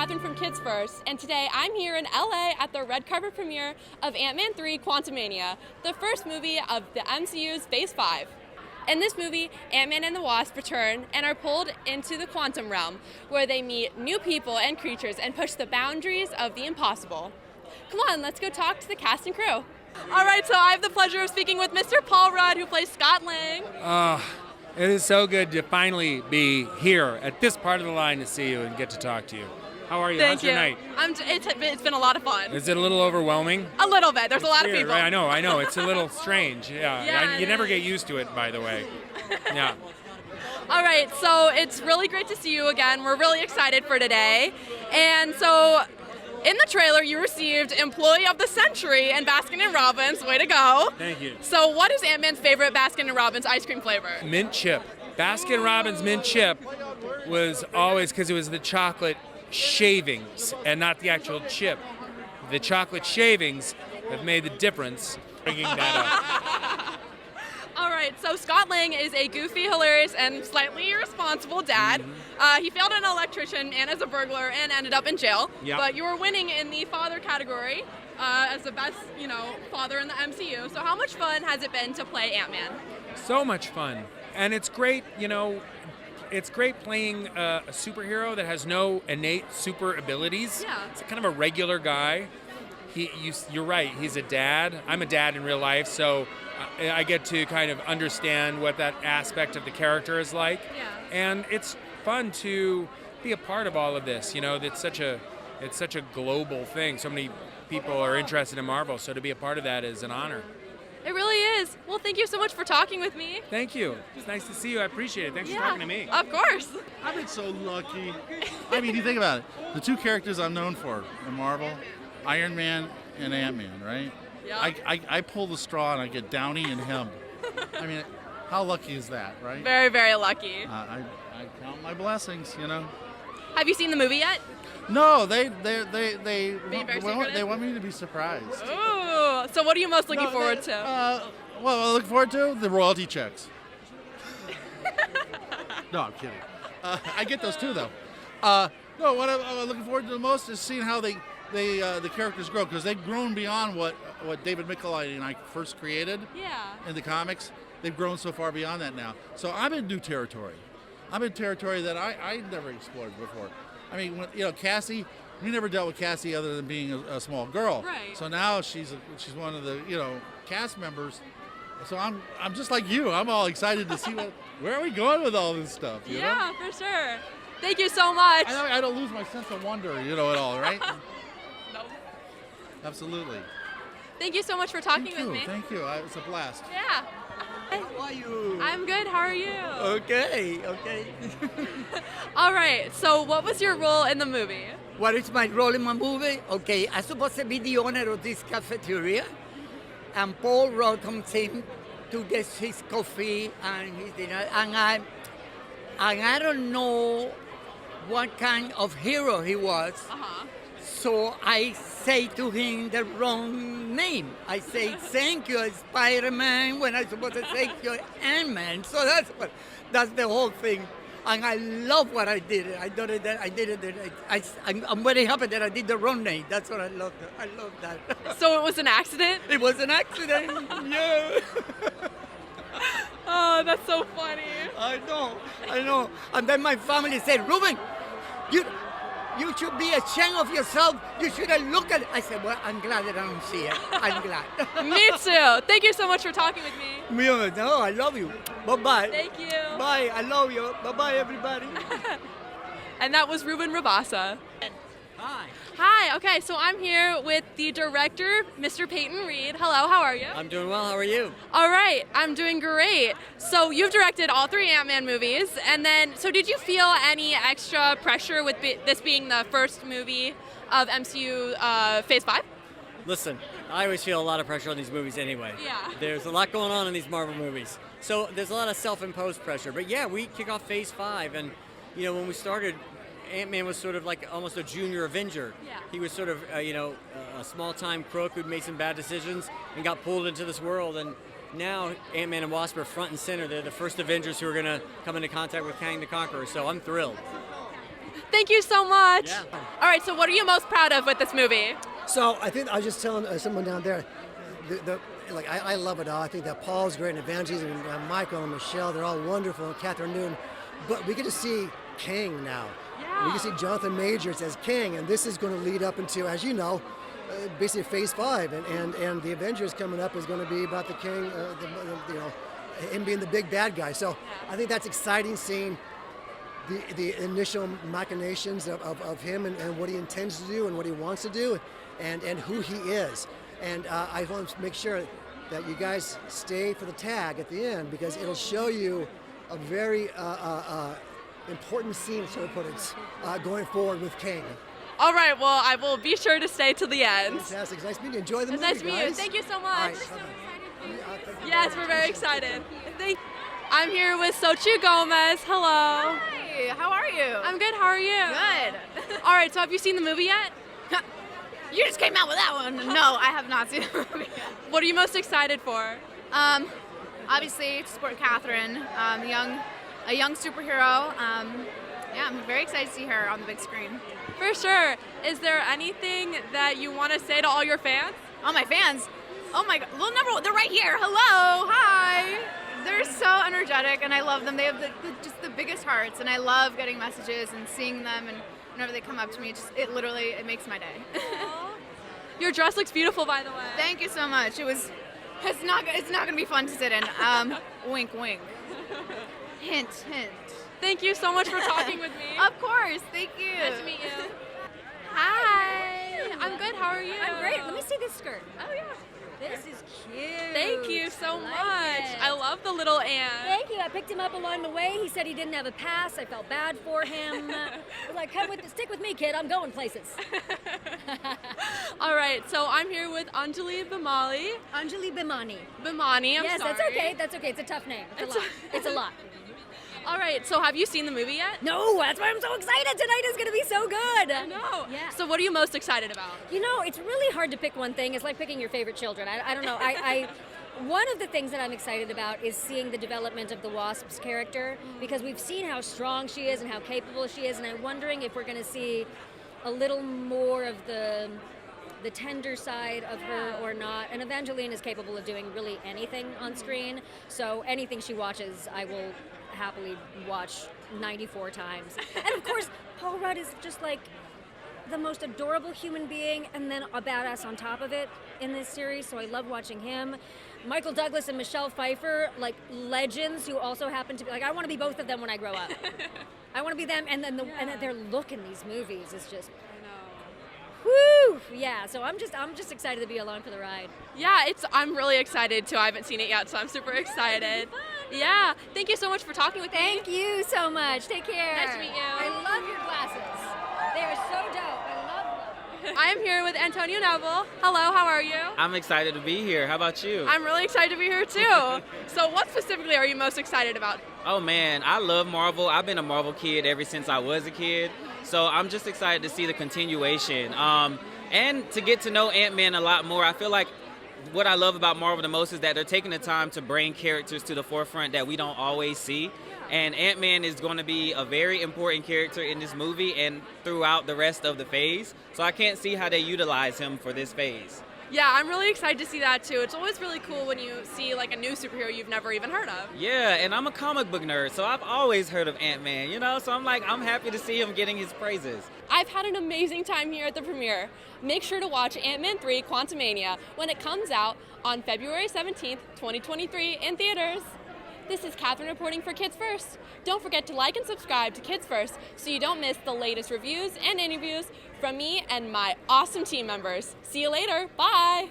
Catherine from Kids First, and today I'm here in LA at the red carpet premiere of Ant-Man 3 Quantumania, the first movie of the MCU's Phase 5. In this movie, Ant-Man and the Wasp return and are pulled into the quantum realm, where they meet new people and creatures and push the boundaries of the impossible. Come on, let's go talk to the cast and crew. All right, so I have the pleasure of speaking with Mr. Paul Rudd, who plays Scott Lang. It is so good to finally be here at this part of the line to see you and get to talk to you. How are you? Thank How's your night? It's been a lot of fun. Is it a little overwhelming? A little bit. There's a lot of Weird, people. Right? I know. It's a little strange. Yeah. You never get used to it, by the way. Yeah. All right, so it's really great to see you again. We're really excited for today. And so in the trailer, you received Employee of the Century and Baskin & Robbins. Way to go. Thank you. So what is Ant-Man's favorite Baskin & Robbins ice cream flavor? Mint chip. Baskin Robbins mint chip was always because it was the chocolate shavings and not the actual chip. The chocolate shavings have made the difference. Bringing that up. All right, so Scott Lang is a goofy, hilarious, and slightly irresponsible dad. He failed as an electrician and as a burglar and ended up in jail. Yep. But you were winning in the father category as the best, father in the MCU. So how much fun has it been to play Ant-Man? So much fun. And it's great, it's great playing a superhero that has no innate super abilities. Yeah. It's kind of a regular guy. You're right, he's a dad. I'm a dad in real life, so I get to kind of understand what that aspect of the character is like. Yeah. And it's fun to be a part of all of this. It's such a global thing. So many people are interested in Marvel, so to be a part of that is an honor. It really is. Well, thank you so much for talking with me. Thank you. It's nice to see you. I appreciate it. Thanks for talking to me. Of course. I've been so lucky. I mean, you think about it. The two characters I'm known for in Marvel, Iron Man and Ant-Man, right? Yeah. I pull the straw and I get Downey and him. I mean, how lucky is that, right? Very, very lucky. I count my blessings, Have you seen the movie yet? No, they very want me to be surprised. Ooh. So what are you most looking forward to? What I look forward to? The royalty checks. No, I'm kidding. I get those too, though. No, what I'm looking forward to the most is seeing how the characters grow, because they've grown beyond what David Michelinie and I first created in the comics. They've grown so far beyond that now. So I'm in new territory. I'm in territory that I never explored before. I mean, Cassie, we never dealt with Cassie other than being a small girl. Right. So now she's one of the cast members. So I'm just like you. I'm all excited to see where are we going with all this stuff. You know? For sure. Thank you so much. I don't lose my sense of wonder, at all, right? No. Absolutely. Thank you so much for talking with me. Thank you. It's a blast. Yeah. How are you? I'm good. How are you? Okay. All right. So what was your role in the movie? What is my role in my movie? Okay, I'm supposed to be the owner of this cafeteria, and Paul Rudd comes in to get his coffee and his dinner, and I don't know what kind of hero he was. So I say to him the wrong name. I say, thank you, Spider-Man, when I'm supposed to say you, Ant-Man. So that's the whole thing. And I love what I did. I'm very happy that I did the wrong name. That's what I love. I love that. So it was an accident? It was an accident. Yeah. Oh, that's so funny. I know. And then my family said, Ruben, you should be ashamed of yourself. You shouldn't look at it. I said, well, I'm glad that I don't see it. I'm glad. Me too. Thank you so much for talking with me. No, I love you. Bye-bye. Thank you. Bye. I love you. Bye-bye, everybody. And that was Ruben Rabassa. Hi. Hi. Okay, so I'm here with the director, Mr. Peyton Reed. Hello, how are you? I'm doing well. How are you? All right, I'm doing great. So you've directed all 3 Ant-Man movies, and then, so did you feel any extra pressure with this being the first movie of MCU Phase 5? Listen, I always feel a lot of pressure on these movies anyway. Yeah. There's a lot going on in these Marvel movies. So there's a lot of self-imposed pressure. But yeah, we kick off Phase 5, and when we started, Ant-Man was sort of like almost a junior Avenger. Yeah. He was sort of, a small-time crook who'd made some bad decisions and got pulled into this world. And now Ant-Man and Wasp are front and center. They're the first Avengers who are going to come into contact with Kang the Conqueror. So I'm thrilled. Thank you so much. Yeah. All right, so what are you most proud of with this movie? So I think I was just telling someone down there, I love it all. I think that Paul's great and Evangeline and Michael and Michelle, they're all wonderful, and Catherine Newton. But we get to see Kang now. Yeah. We get to see Jonathan Majors as Kang, and this is going to lead up into, as you know, basically Phase 5, and the Avengers coming up is going to be about the Kang, him being the big bad guy. So I think that's exciting, seeing the initial machinations of him and what he intends to do and what he wants to do, and who he is. And I want to make sure that you guys stay for the tag at the end, because it'll show you a very important scene, so to put it, going forward with Kang. All right, well, I will be sure to stay till the end. Fantastic. Nice meeting you. Enjoy the movie, Nice to meet you. guys. Thank you so All much. right, bye-bye. Thank you. Yes, we're very excited. I'm here with Xochitl Gomez. Hello. Hi, how are you? I'm good. How are you? Good. All right, so have you seen the movie yet? You just came out with that one. No, I have not seen the movie yet. What are you most excited for? Obviously, to support Catherine, a young superhero. Yeah, I'm very excited to see her on the big screen. For sure. Is there anything that you want to say to all your fans? All my fans. Oh my God. Well, number one, they're right here. Hello. Hi. They're so energetic, and I love them. They have just the biggest hearts, and I love getting messages and seeing them, and whenever they come up to me, it makes my day. Your dress looks beautiful, by the way. Thank you so much. It's not going to be fun to sit in. Wink, wink. Hint, hint. Thank you so much for talking with me. Of course. Thank you. Nice to meet you. Hi. I'm good. How are you? I'm great. Let me see this skirt. Oh, yeah. This is cute. Thank you so I like much. it. I love the little ant. Thank you. I picked him up along the way. He said he didn't have a pass. I felt bad for him. I was like, stick with me, kid. I'm going places. All right, so I'm here with Anjali Bimali. Anjali Bimani. Bimani, I'm yes, sorry. that's okay. That's okay. It's a tough name. It's a lot. All right, so have you seen the movie yet? No, that's why I'm so excited. Tonight is going to be so good. I know. Yeah. So what are you most excited about? You know, it's really hard to pick one thing. It's like picking your favorite children. I don't know. One of the things that I'm excited about is seeing the development of the Wasp's character, because we've seen how strong she is and how capable she is, and I'm wondering if we're going to see a little more of the tender side of her or not. And Evangeline is capable of doing really anything on screen, so anything she watches, I will happily watch 94 times. And of course, Paul Rudd is just like the most adorable human being, and then a badass on top of it in this series, so I love watching him. Michael Douglas and Michelle Pfeiffer, like legends who also happen to be, like, I want to be both of them when I grow up. I want to be them, and then and their look in these movies is just, woo! Yeah, so I'm just excited to be along for the ride. Yeah, I'm really excited too. I haven't seen it yet, so I'm super excited. Yeah, thank you so much for talking with me. Thank you so much. Take care. Nice to meet you. I love your glasses. They are so dope. I love them. I am here with Antonio Neville. Hello, how are you? I'm excited to be here. How about you? I'm really excited to be here too. So what specifically are you most excited about? Oh man, I love Marvel. I've been a Marvel kid ever since I was a kid. So I'm just excited to see the continuation. And to get to know Ant-Man a lot more. I feel like what I love about Marvel the most is that they're taking the time to bring characters to the forefront that we don't always see. And Ant-Man is going to be a very important character in this movie and throughout the rest of the phase. So I can't see how they utilize him for this phase. Yeah, I'm really excited to see that too. It's always really cool when you see like a new superhero you've never even heard of. Yeah, and I'm a comic book nerd, so I've always heard of Ant-Man, so I'm happy to see him getting his praises. I've had an amazing time here at the premiere. Make sure to watch Ant-Man 3 Quantumania when it comes out on February 17th, 2023 in theaters. This is Katherine reporting for Kids First. Don't forget to like and subscribe to Kids First so you don't miss the latest reviews and interviews from me and my awesome team members. See you later. Bye.